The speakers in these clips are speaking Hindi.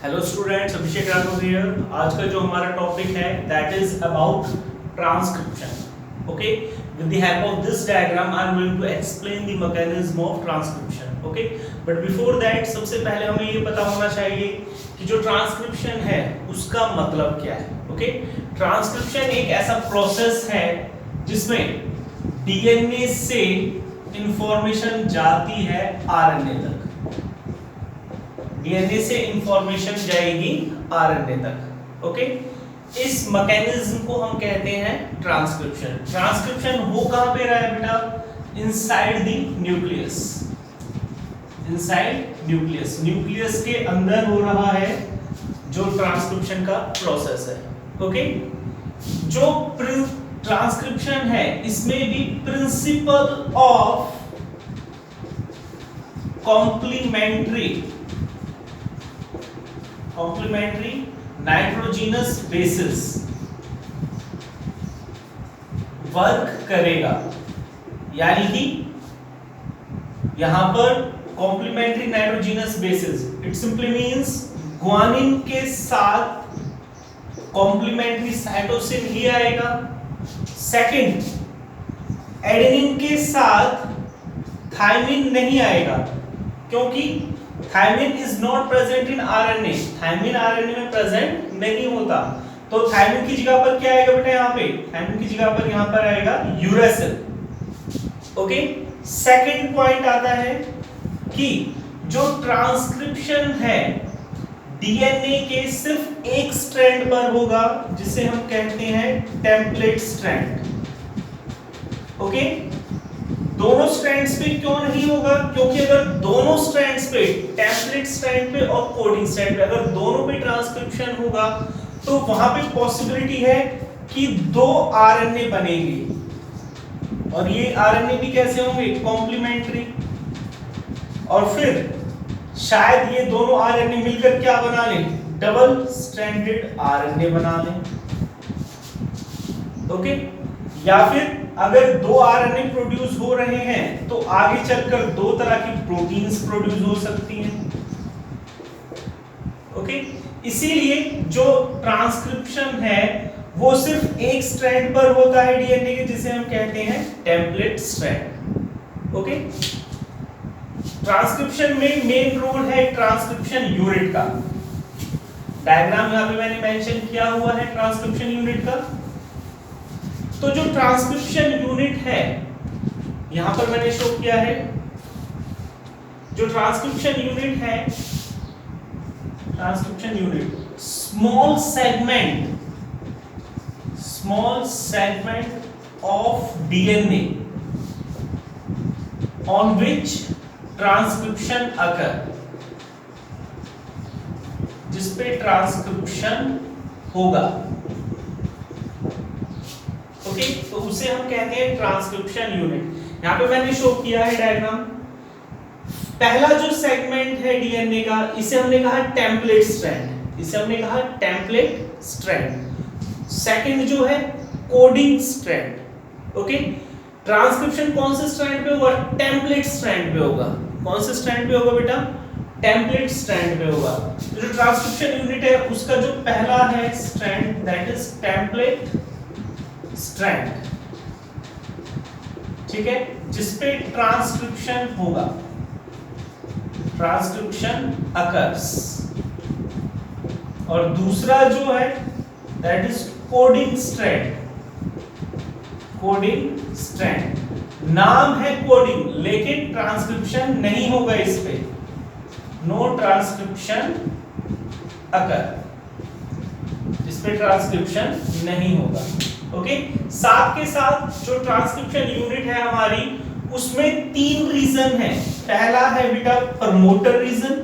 Hello students, Abhishek Raghav here. आज का जो हमारा टॉपिक है that is about transcription. Okay, with the help of this diagram I am going to explain the mechanism of transcription. Okay, but before that सबसे पहले हमें ये पता होना चाहिए कि जो ट्रांसक्रिप्शन है उसका मतलब क्या है। ओके, ट्रांसक्रिप्शन एक ऐसा प्रोसेस है जिसमें डीएनए से इंफॉर्मेशन जाती है आरएनए तक। डीएनए से इंफॉर्मेशन जाएगी आरएनए तक। ओके, इस मैकेनिज्म को हम कहते हैं ट्रांसक्रिप्शन। ट्रांसक्रिप्शन हो कहां पे रहा है बेटा? Inside the nucleus. Inside nucleus, nucleus के अंदर हो रहा है जो ट्रांसक्रिप्शन का प्रोसेस है। ओके, जो ट्रांसक्रिप्शन है इसमें भी principle of complementary nitrogenous bases work करेगा। यानी कि यहां पर complementary nitrogenous bases it simply means guanine के साथ कॉम्प्लीमेंट्री साइटोसिन ही आएगा। सेकंड, एडेनिन के साथ थायमिन नहीं आएगा क्योंकि thymine is not present in RNA. Thymine RNA में प्रेजेंट नहीं होता, तो थायमिन की जगह पर क्या आएगा बेटा? यहाँ पे थायमिन की जगह पर यहाँ पर आएगा यूरेसिल। ओके, सेकंड पॉइंट आता है कि जो ट्रांसक्रिप्शन है डीएनए के सिर्फ एक स्ट्रैंड पर होगा जिसे हम कहते हैं टेम्पलेट स्ट्रैंड। ओके, दोनों स्ट्रैंड्स पे क्यों नहीं होगा? क्योंकि अगर दोनों स्ट्रैंड्स पे, टेम्पलेट स्ट्रैंड पे और कोडिंग स्ट्रैंड पे, अगर दोनों पे ट्रांसक्रिप्शन होगा तो वहां पे पॉसिबिलिटी है कि दो आरएनए बनेंगे और ये आरएनए भी कैसे होंगे? कॉम्प्लीमेंट्री। और फिर शायद ये दोनों आरएनए मिलकर क्या बना लें? डबल स्ट्रैंडेड आरएनए बना लें। ओके, या फिर अगर दो आरएनए प्रोड्यूस हो रहे हैं तो आगे चलकर दो तरह की प्रोटीन्स प्रोड्यूस हो सकती हैं। ओके, इसीलिए जो ट्रांसक्रिप्शन है वो सिर्फ एक स्ट्रैंड पर होता है डीएनए के, जिसे हम कहते हैं टेम्पलेट स्ट्रैंड। ओके, ट्रांसक्रिप्शन में मेन रोल है ट्रांसक्रिप्शन यूनिट का। डायग्राम यहां पे मैंने मेंशन किया हुआ है ट्रांसक्रिप्शन यूनिट का। तो जो ट्रांसक्रिप्शन यूनिट है यहां पर मैंने शो किया है, जो ट्रांसक्रिप्शन यूनिट है, transcription unit small segment of DNA on which transcription occur, जिस पे ट्रांसक्रिप्शन होगा। ओके, तो उसे हम कहते हैं ट्रांसक्रिप्शन यूनिट। यहां पे मैंने शो किया है डायग्राम। पहला जो सेगमेंट है डीएनए का इसे हमने कहा टेम्पलेट स्ट्रैंड, इसे हमने कहा टेम्पलेट स्ट्रैंड। सेकंड जो है कोडिंग स्ट्रैंड। ओके, ट्रांसक्रिप्शन कौन से स्ट्रैंड पे होगा? टेम्पलेट स्ट्रैंड पे होगा। कौन से स्ट्रैंड पे होगा बेटा? टेम्पलेट स्ट्रैंड पे होगा। तो जो ट्रांसक्रिप्शन यूनिट है उसका जो पहला है strand that is template strand, ठीक है, जिसपे ट्रांसक्रिप्शन होगा, ट्रांसक्रिप्शन अकर्स। और दूसरा जो है that is coding strand. Coding strand नाम है कोडिंग, लेकिन ट्रांसक्रिप्शन नहीं होगा इस पे, नो ट्रांसक्रिप्शन अकर, इस पे ट्रांसक्रिप्शन नहीं होगा। ओके, साथ के साथ जो ट्रांसक्रिप्शन यूनिट है हमारी उसमें तीन रीजन है। पहला है बेटा प्रमोटर रीजन,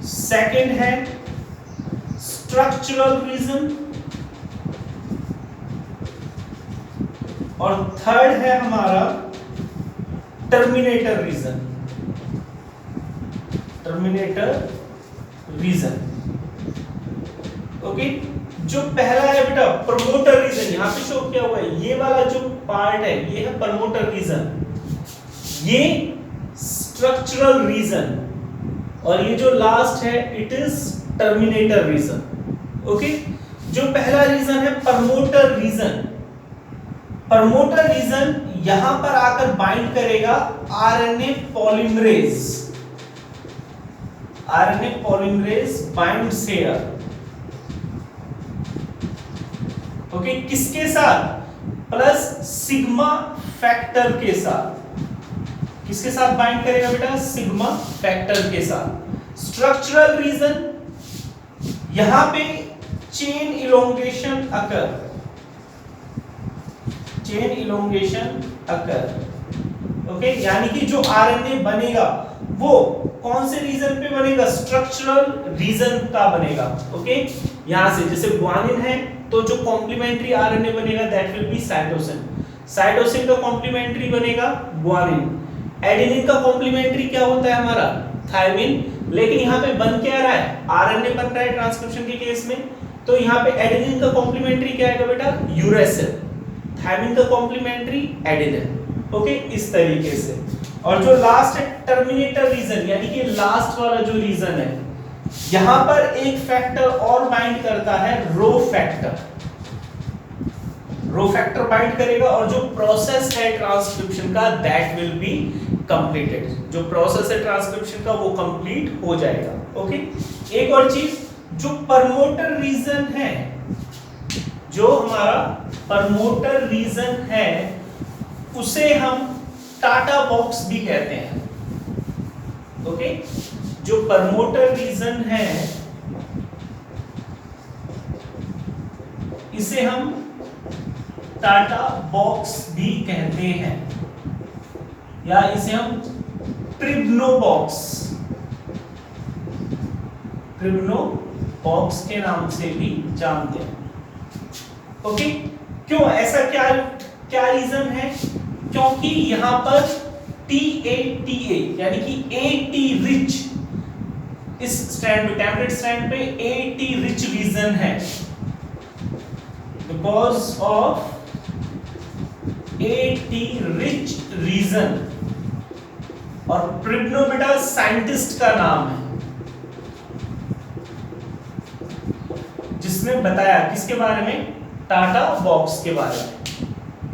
सेकंड है स्ट्रक्चरल रीजन और थर्ड है हमारा terminator region. Terminator region. Okay, जो पहला है बेटा प्रमोटर रीजन, यहां पे शो किया हुआ है, ये वाला जो पार्ट है ये है प्रमोटर रीजन। ये स्ट्रक्चरल रीजन और ये जो लास्ट है it is terminator region. Okay, जो पहला रीजन है प्रमोटर रीजन, प्रमोटर रीजन यहां पर आकर बाइंड करेगा RNA polymerase, RNA polymerase binds here. Okay, किसके साथ? प्लस सिग्मा फैक्टर के साथ। किसके साथ बाइंड करेगा बेटा? सिग्मा फैक्टर के साथ। स्ट्रक्चरल रीजन, यहां पे चेन इलोंगेशन अकर, चेन इलोंगेशन अकर। ओके, यानी कि जो आरएनए बनेगा वो कौन से रीजन पे बनेगा? स्ट्रक्चरल रीजन का बनेगा। ओके, यहां से जैसे ग्वानिन है तो जो कॉम्प्लीमेंट्री आरएनए बनेगा that will be cytosine, cytosine का कॉम्प्लीमेंट्री बनेगा ग्वानिन। एडेनिन का कॉम्प्लीमेंट्री क्या होता है हमारा? थायमिन। लेकिन यहाँ पे बन क्या रहा है? आरएनए बन रहा है ट्रांसक्रिप्शन के केस में, तो यहाँ पे एडेनिन का कॉम्प्लीमेंट्री क्या आएगा बेटा? यूरेसिल। थायमिन का कॉम्प्लीमेंट्री एडेनिन। ओके, इस तरीके से। और जो लास्ट है टर्मिनेटर रीजन, यानी कि लास्ट वाला जो रीजन है, यहां पर एक फैक्टर और बाइंड करता है, rho factor. Rho factor bind करेगा और जो प्रोसेस है ट्रांसक्रिप्शन का दैट विल बी कंप्लीटेड। जो प्रोसेस है ट्रांसक्रिप्शन का वो कंप्लीट हो जाएगा। ओके, एक और चीज, जो प्रमोटर रीजन है, जो हमारा प्रमोटर रीजन है उसे हम टाटा बॉक्स भी कहते हैं। ओके, जो प्रमोटर रीजन है इसे हम टाटा बॉक्स भी कहते हैं, या इसे हम ट्रिब्नो बॉक्स, ट्रिब्नो बॉक्स के नाम से भी जानते हैं। ओके, क्यों ऐसा? क्या रीजन है? क्योंकि यहां पर TA यानी कि AT रिच, इस स्ट्रैंड पे, टेम्पलेट स्ट्रैंड पे AT रिच रीजन है, because of AT rich region. और प्रिब्नो बेटा साइंटिस्ट का नाम है जिसने बताया किसके बारे में? टाटा बॉक्स के बारे में।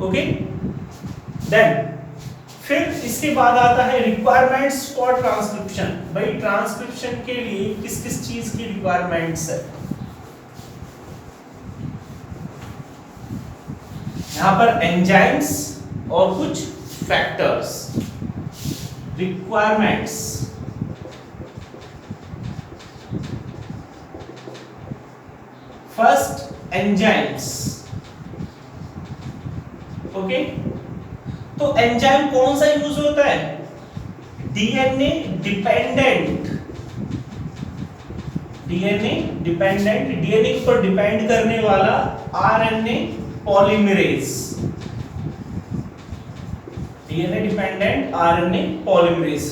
ओके, देन फिर इसके बाद आता है रिक्वायरमेंट्स फॉर ट्रांसक्रिप्शन। भाई ट्रांसक्रिप्शन के लिए किस किस चीज की रिक्वायरमेंट्स है? यहां पर एंजाइम्स और कुछ factors. Requirements, first enzymes. Okay, तो एंजाइम कौन सा यूज होता है? DNA dependent, DNA dependent, DNA पर डिपेंड करने वाला RNA polymerase, DNA dependent RNA polymerase.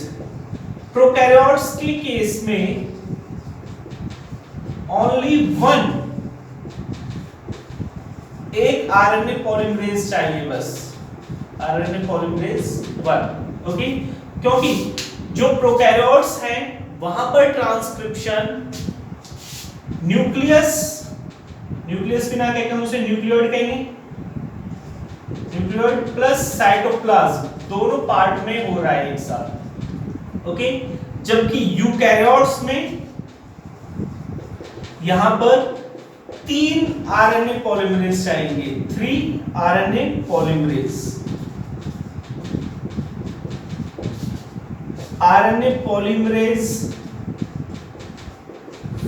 Prokaryotes के केस में ओनली वन, एक आरएनए पॉलीमरेज चाहिए बस, आरएनए पॉलीमरेज 1। ओके, क्योंकि जो प्रोकैरियोट्स हैं वहां पर ट्रांसक्रिप्शन न्यूक्लियस, न्यूक्लियस बिना कहकर हम उसे न्यूक्लियोइड कहेंगे, न्यूक्लियोइड प्लस साइटोप्लाज्म दोनों पार्ट में हो रहा है एक साथ। ओके, जबकि यूकैरियोट्स में यहां पर 3 आरएनए पॉलीमरेज चाहिए, 3 RNA polymerase. RNA polymerase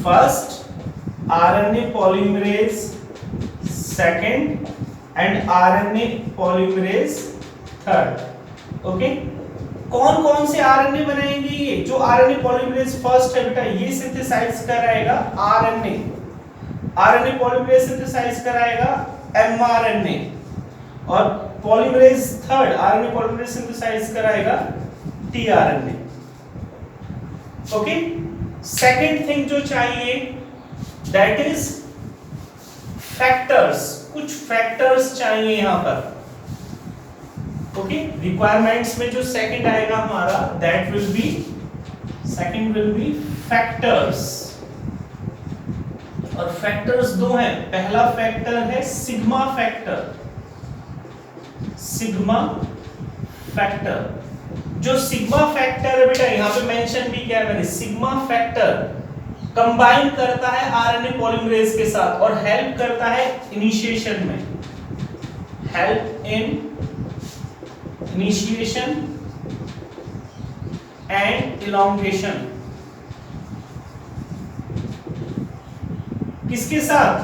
first, RNA polymerase second and RNA polymerase third. Okay, कौन कौन से आरएनए बनाएंगे? ये जो आरएनए पॉलीमरेज फर्स्ट है बेटा ये सिंथेसाइज कराएगा आरएनए, आरएनए पॉलीमरेज सिंथेसाइज कराएगा एमआरएनए, और polymerase third RNA polymerase synthesise कराएगा टीआरएनए। ओके, सेकंड थिंग जो चाहिए दैट इज फैक्टर्स, कुछ फैक्टर्स चाहिए यहां पर। ओके, रिक्वायरमेंट्स में जो सेकंड आएगा हमारा that will be second will be factors, और फैक्टर्स दो हैं। पहला फैक्टर है सिग्मा फैक्टर, सिग्मा फैक्टर। जो सिग्मा फैक्टर है बेटा, यहां पे मेंशन भी किया है मैंने, सिग्मा फैक्टर कंबाइन करता है आरएनए पॉलीमरेज के साथ और हेल्प करता है इनिशिएशन में, help in initiation and elongation. किसके साथ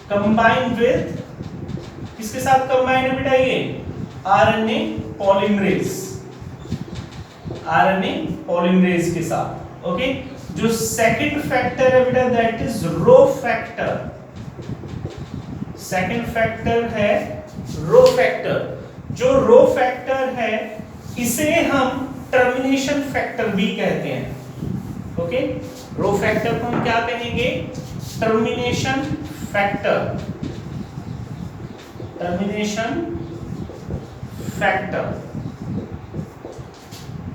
कंबाइन विद, किसके साथ कंबाइन है बेटा ये, आरएनए पॉलीमरेज, आरएनए पॉलीमरेज के साथ। ओके, जो सेकंड फैक्टर है बेटा that is rho factor, second factor है रो फैक्टर। जो रो फैक्टर है इसे हम टर्मिनेशन फैक्टर भी कहते हैं। ओके, रो फैक्टर को हम क्या कहेंगे, termination factor, termination factor.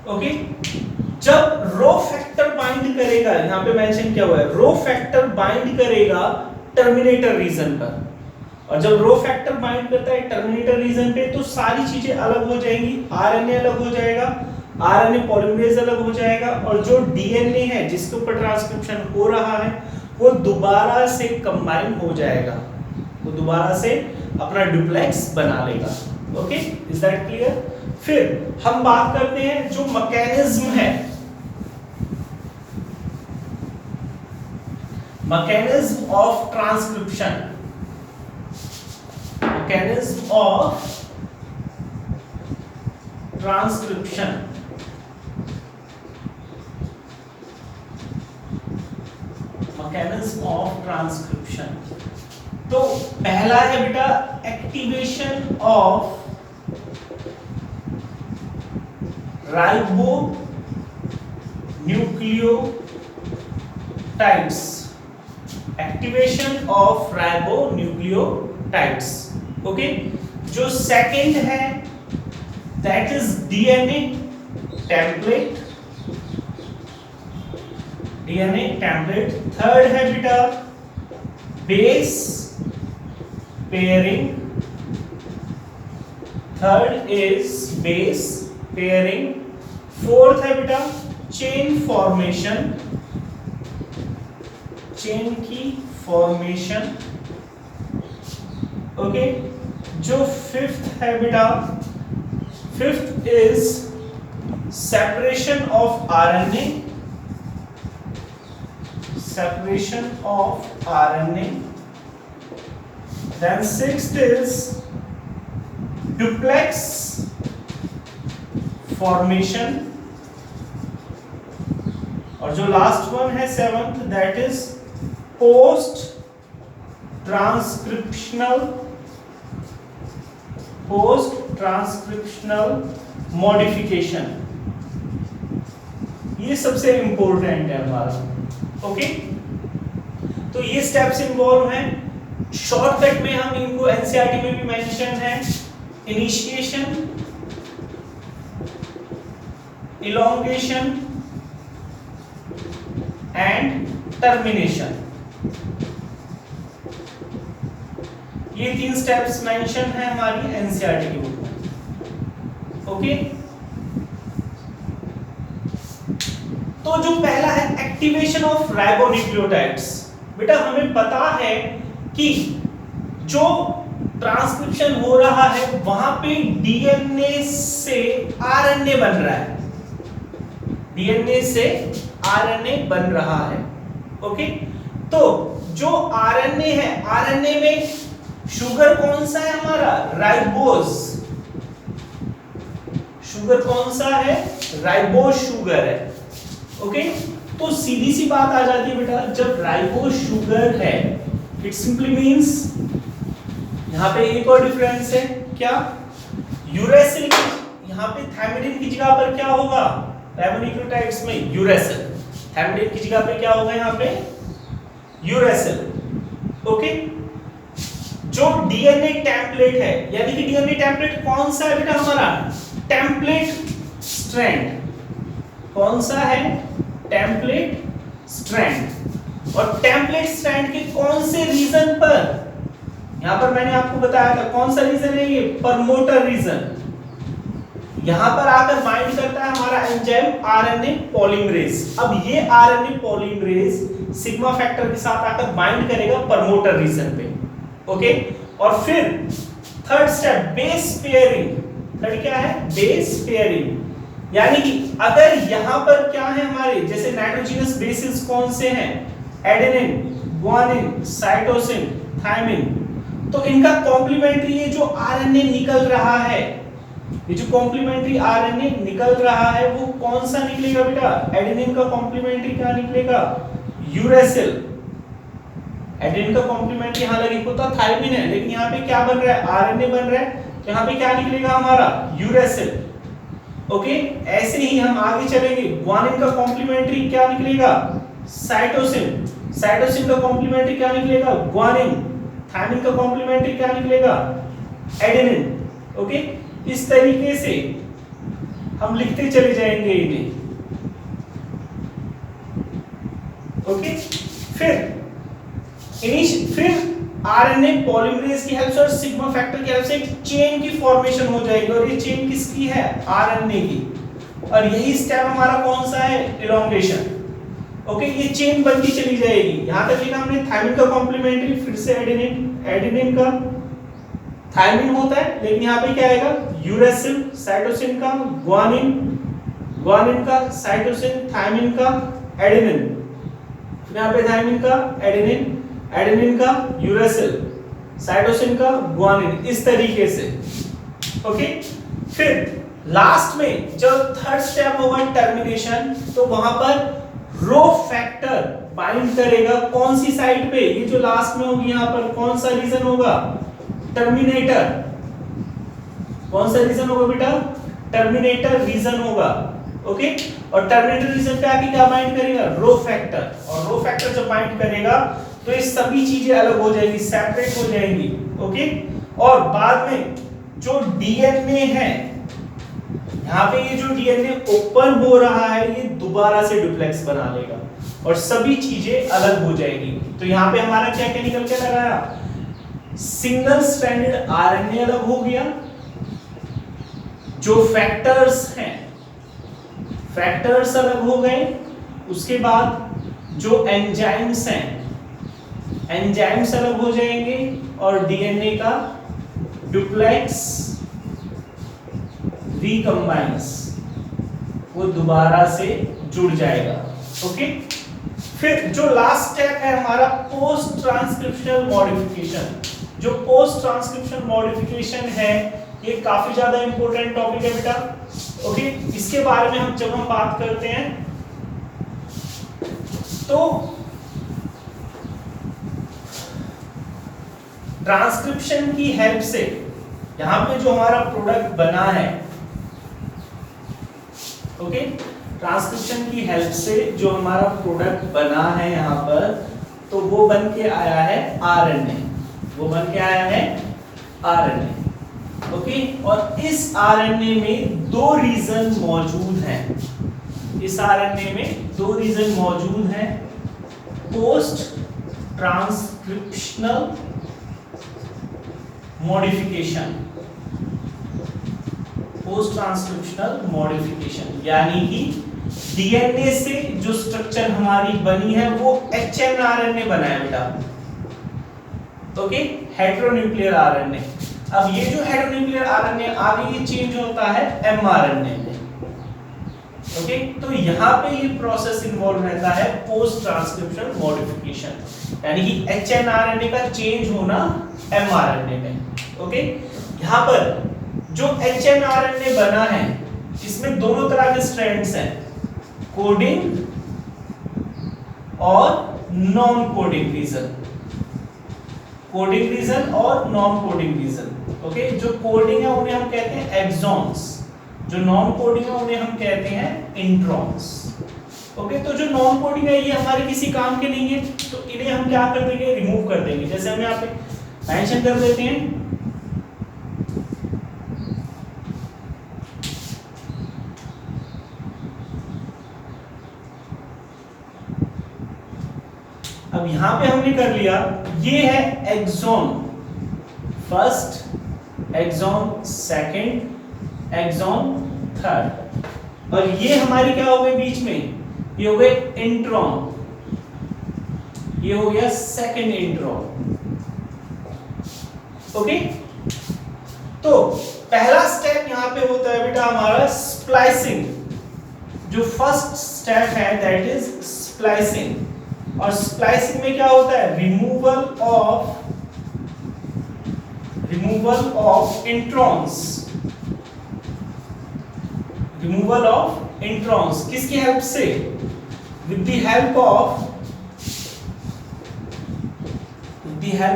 Okay, जब रो फैक्टर बाइंड करेगा, यहां पे मेंशन किया हुआ है, रो फैक्टर बाइंड करेगा टर्मिनेटर रीजन पर, और जब रो फैक्टर बाइंड करता है टर्मिनेटर रीजन पे तो सारी चीजें अलग हो जाएंगी, आरएनए अलग हो जाएगा, आरएनए पॉलीमरेज अलग हो जाएगा, और जो डीएनए है जिसके ऊपर ट्रांसक्रिप्शन हो रहा है वो दोबारा से कंबाइन हो जाएगा, वो दोबारा से अपना डुप्लेक्स बना लेगा। Okay, is that clear? फिर हम बात करते हैं जो मैकेनिज्म है, mechanism of transcription, mechanism of transcription. Mechanism of transcription, तो पहला है बेटा activation of ribo nucleotides, activation of ribo nucleotides. Okay, जो सेकंड है that is DNA template, DNA template. Third है बेटा base pairing, third is base pairing. Fourth है बेटा चेन फॉर्मेशन, चेन की फॉर्मेशन। ओके, जो फिफ्थ है बेटा, fifth is separation of RNA, separation of RNA. Then sixth is duplex formation, और जो लास्ट वन है seventh that is post transcriptional, post transcriptional modification. ये सबसे इंपॉर्टेंट है हमारा। ओके, तो ये स्टेप्स इन्वॉल्व हैं। शॉर्टकट में हम इनको एनसीईआरटी में भी मेंशन है, इनिशिएशन, इलॉन्गेशन एंड टर्मिनेशन, ये तीन स्टेप्स मेंशन है हमारी एनसीईआरटी की बुक में। ओके, तो जो पहला है एक्टिवेशन ऑफ राइबोन्यूक्लियोटाइड्स, बेटा हमें पता है कि जो ट्रांसक्रिप्शन हो रहा है वहां पे डीएनए से आरएनए बन रहा है, डीएनए से आरएनए बन रहा है। ओके, तो जो आरएनए है, आरएनए में शुगर कौन सा है हमारा, राइबोज। शुगर कौन सा है, राइबोज शुगर है। ओके, तो सीधी सी बात आ जाती है बेटा, जब राइबोज शुगर है इट सिंपली मींस, यहां पे एक और डिफरेंस है क्या, यूरेसिल, यहां पे थायमिडिन की जगह पर क्या होगा, राइबोन्यूक्लियोटाइड्स में यूरेसिल, थायमिडिन की जगह पे क्या होगा यहां पे, यूरेसिल। ओके, जो डीएनए टेम्पलेट है, यानी कि डीएनए टेम्पलेट कौन सा है बेटा हमारा, टेम्पलेट स्ट्रैंड, कौन सा है? Template strand. और टेम्पलेट स्ट्रैंड के कौन से रीजन पर, यहां पर मैंने आपको बताया था कौन सा रीजन है ये? Promoter region. यहां पर आकर बाइंड करता है हमारा एंजाइम आरएनए पॉलीमरेज। अब ये आरएनए पॉलीमरेज सिग्मा फैक्टर के साथ आकर बाइंड करेगा प्रमोटर रीजन पे। ओके, और फिर third step base pairing. Third क्या है? Base pairing. यानी कि अगर यहां पर क्या है हमारे, जैसे नाइट्रोजनस बेसिस कौन से हैं? Adenine, guanine, cytosine, thymine. तो इनका कॉम्प्लीमेंट्री ये जो आरएनए निकल रहा है, ये जो कॉम्प्लीमेंट्री आरएनए निकल रहा है वो कौन सा निकलेगा बेटा? एडेनिन का कॉम्प्लीमेंट्री क्या निकलेगा? यूरेसिल। एडेनिन का कॉम्प्लीमेंट्री यहां लगे होता थायमिन है, लेकिन यहां पे क्या बन रहा है? आरएनए बन रहा है, तो यहां पे क्या निकलेगा हमारा? यूरेसिल। ओके, ऐसे ही हम आगे चलेंगे। गुआनिन का कॉम्प्लीमेंट्री क्या निकलेगा? साइटोसिन। साइटोसिन का कॉम्प्लीमेंट्री क्या निकलेगा? गुआनिन। थायमिन का कॉम्प्लीमेंट्री क्या निकलेगा? एडेनिन। ओके, इस तरीके से हम लिखते चले जाएंगे इन्हें। ओके, फिर आरएनए पॉलीमरेज की हेल्प से और सिग्मा फैक्टर की हेल्प से एक चेन की फॉर्मेशन हो जाएगी, और ये चेन किसकी है? आरएनए की। और यही स्टेप हमारा कौन सा है? एलोंगेशन। ओके, ये चेन बनती चली जाएगी। यहां तक लिखा हमने थायमिन का कॉम्प्लीमेंट्री, फिर से एडेनिन, एडेनिन का थायमिन होता है, लेकिन यहाँ पे क्या आएगा? यूरेसिल। साइटोसिन का गुआनिन, गुआनिन का साइटोसिन, थायमिन का एडेनिन, फिर यहाँ पे थायमिन का एडेनिन, एडेनिन का यूरेसिल, साइटोसिन का गुआनिन, इस तरीके से। ओके, फिर लास्ट में जब थर्ड स्टेप होगा टर्मिनेशन, तो वहां पर रो फैक्टर बाइंड करेगा कौन सी साइड पे? ये जो लास्ट में होगी यहाँ पर कौन सा रीजन होगा? टर्मिनेटर। कौन सा रीजन होगा बेटा? टर्मिनेटर रीजन होगा। ओके, और टर्मिनेटर रीजन पे आके क्या बाइंड करेगा? Rho factor. और रो फैक्टर जब बाइंड करेगा तो ये सभी चीजें अलग हो जाएंगी, सेपरेट हो जाएंगी। ओके, और बाद में जो डीएनए है, यहाँ पे ये जो डीएनए ओपन हो रहा है ये दोबारा से डुप्लेक्स बना लेगा और सभी चीजें अलग हो जाएगी। तो यहाँ पे हमारा क्या क्या निकल के लगाया? सिंगल स्ट्रैंडेड आरएनए अलग हो गया, जो फैक्टर्स हैं फैक्टर्स अलग हो गए, उसके बाद जो एंजाइम्स हैं एंजाइम्स अलग हो जाएंगे, और डीएनए का डुप्लेक्स रिकम्बाइंस वो दोबारा से जुड़ जाएगा। ओके, फिर जो लास्ट स्टेप है हमारा पोस्ट ट्रांसक्रिप्शनल मॉडिफिकेशन। जो पोस्ट ट्रांसक्रिप्शन मॉडिफिकेशन है ये काफी ज्यादा इंपॉर्टेंट टॉपिक है बेटा। ओके, इसके बारे में जब हम बात करते हैं तो ट्रांसक्रिप्शन की हेल्प से यहां पे जो हमारा प्रोडक्ट बना है, ओके, ट्रांसक्रिप्शन की हेल्प से जो हमारा प्रोडक्ट बना है यहां पर, तो वो बन के आया है आरएनए। वो बन के आया है आरएनए। ओके, और इस आरएनए में दो रीजन मौजूद हैं। इस आरएनए में दो रीजन मौजूद हैं, post transcriptional modification. Post transcriptional modification यानी कि डीएनए से जो स्ट्रक्चर हमारी बनी है वो एचएनआरएनए बना है बेटा। Okay, heteronuclear RNA. अब ये जो हेटेरोन्यूक्लियर आरएनए आगे ये चेंज होता है एमआरएनए में। ओके, तो यहाँ पे ये प्रोसेस इन्वॉल्व रहता है पोस्ट ट्रांसक्रिप्शनल मॉडिफिकेशन, यानी कि एचएनआरएनए का चेंज होना एमआरएनए में। ओके, यहाँ पर जो एचएनआरएनए बना है इसमें दोनों तरह के स्ट्रैंड्स हैं, कोडिंग और non coding region. Coding region और नॉन कोडिंग रीजन। ओके, जो कोडिंग है उन्हें हम कहते हैं एक्सॉन्स, जो नॉन कोडिंग है उन्हें हम कहते हैं इंट्रॉन्स। ओके, तो जो नॉन कोडिंग है ये हमारे किसी काम के नहीं है, तो इन्हें हम क्या कर देंगे? रिमूव कर देंगे। जैसे हम यहाँ पे मेंशन कर देते हैं अब यहां पे हमने कर लिया, ये है exon first, exon second, exon third, और ये हमारी क्या हो गई बीच में, ये हो गए इंट्रॉन, ये हो गया सेकंड इंट्रॉन। ओके, तो पहला स्टेप यहां पे होता है बेटा हमारा स्प्लाइसिंग। जो फर्स्ट स्टेप है दैट इज स्प्लाइसिंग, और स्प्लाइसिंग में क्या होता है, removal of introns, removal of introns किसकी हेल्प से, विद द हेल्प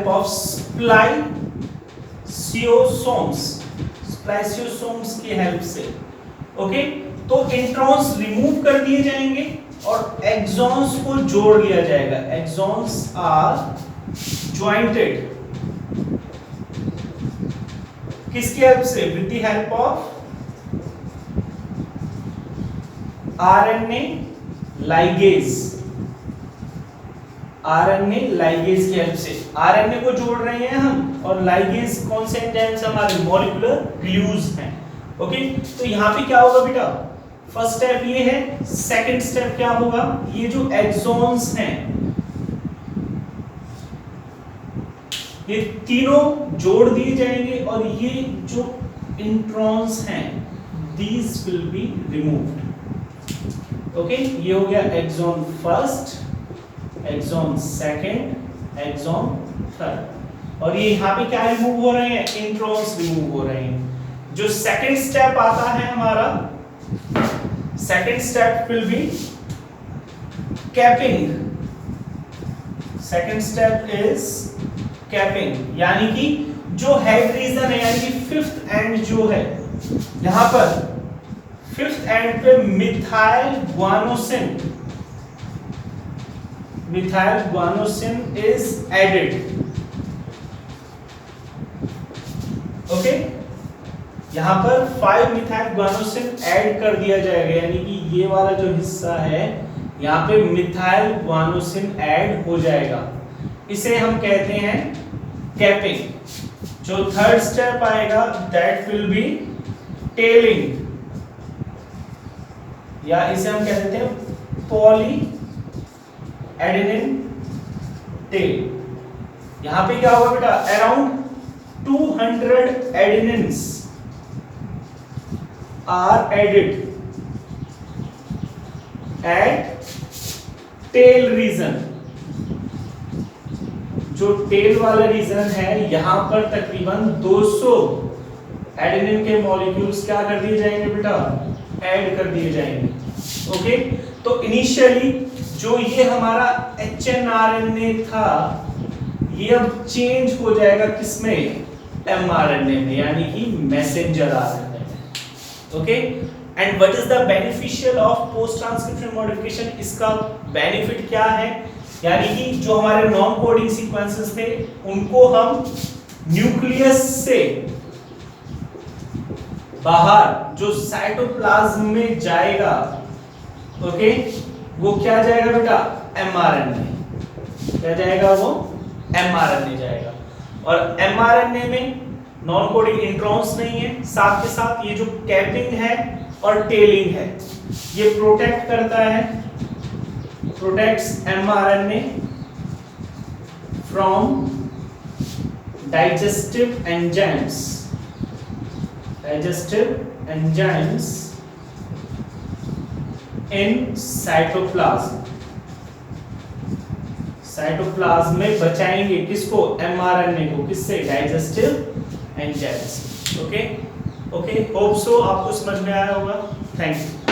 ऑफ स्प्लाइसियोसोम्स की हेल्प से। ओके, तो इंट्रॉन्स रिमूव कर दिए जाएंगे और एक्सॉन्स को जोड़ लिया जाएगा। एक्सॉन्स आर ज्वाइंटेड किसकी हेल्प से, with the help of RNA ligase, RNA ligase की हेल्प से। आरएनए को जोड़ रहे हैं हम, और लाइगेज कौन से एंजाइम्स हमारे, मॉलिक्यूलर ग्लूज हैं। ओके, तो यहां पे क्या होगा बेटा, फर्स्ट स्टेप ये है, सेकंड स्टेप क्या होगा, ये जो एक्सॉन्स हैं ये तीनों जोड़ दिए जाएंगे, और ये जो इंट्रॉन्स हैं these will be removed. Okay, ये हो गया exon first, exon second, exon third, और ये यहां पे क्या रिमूव हो रहे हैं, इंट्रॉन्स रिमूव हो रहे हैं। जो सेकंड स्टेप आता है हमारा, second step will be capping, second step is capping, यानी कि जो हेड रीजन है, यानी कि फिफ्थ एंड जो है, यहां पर फिफ्थ एंड पे methyl guanosine is added. Okay, यहां पर 5 मिथाइल गुआनोसिन ऐड कर दिया जाएगा, यानी कि ये वाला जो हिस्सा है यहां पे मिथाइल गुआनोसिन ऐड हो जाएगा, इसे हम कहते हैं कैपिंग। जो थर्ड स्टेप आएगा दैट विल बी टेलिंग, या इसे हम कह देते हैं पॉली एडेनिन टेल। यहां पे क्या होगा बेटा, around 200 adenines are added at tail region. जो टेल वाला रीजन है यहां पर तकरीबन 200 एडेनिन के मॉलिक्यूल्स क्या कर दिए जाएंगे बेटा, ऐड कर दिए जाएंगे। ओके, तो इनिशियली जो ये हमारा एचएनआरएनए था ये अब चेंज हो जाएगा किसमें, एमआरएनए में, यानी कि मैसेंजर आरएनए में। Okay, and what is the beneficial of post transcription modification, इसका बेनिफिट क्या है, यानी कि जो हमारे नॉन कोडिंग सीक्वेंसेस थे उनको हम न्यूक्लियस से बाहर जो साइटोप्लाज्म में जाएगा, ओके, वो क्या जाएगा बेटा, एमआरएनए, क्या जाएगा, वो एमआरएनए जाएगा। और एमआरएनए में नॉन कोडिंग इंट्रॉन्स नहीं है, साथ के साथ ये जो कैपिंग है और टेलिंग है ये प्रोटेक्ट करता है, protects mRNA from digestive enzymes in cytoplasm में बचाएंगे किसको, एमआरएनए को, किससे, digestive enzymes. Okay, hope so आपको समझ में आया होगा। Thank you.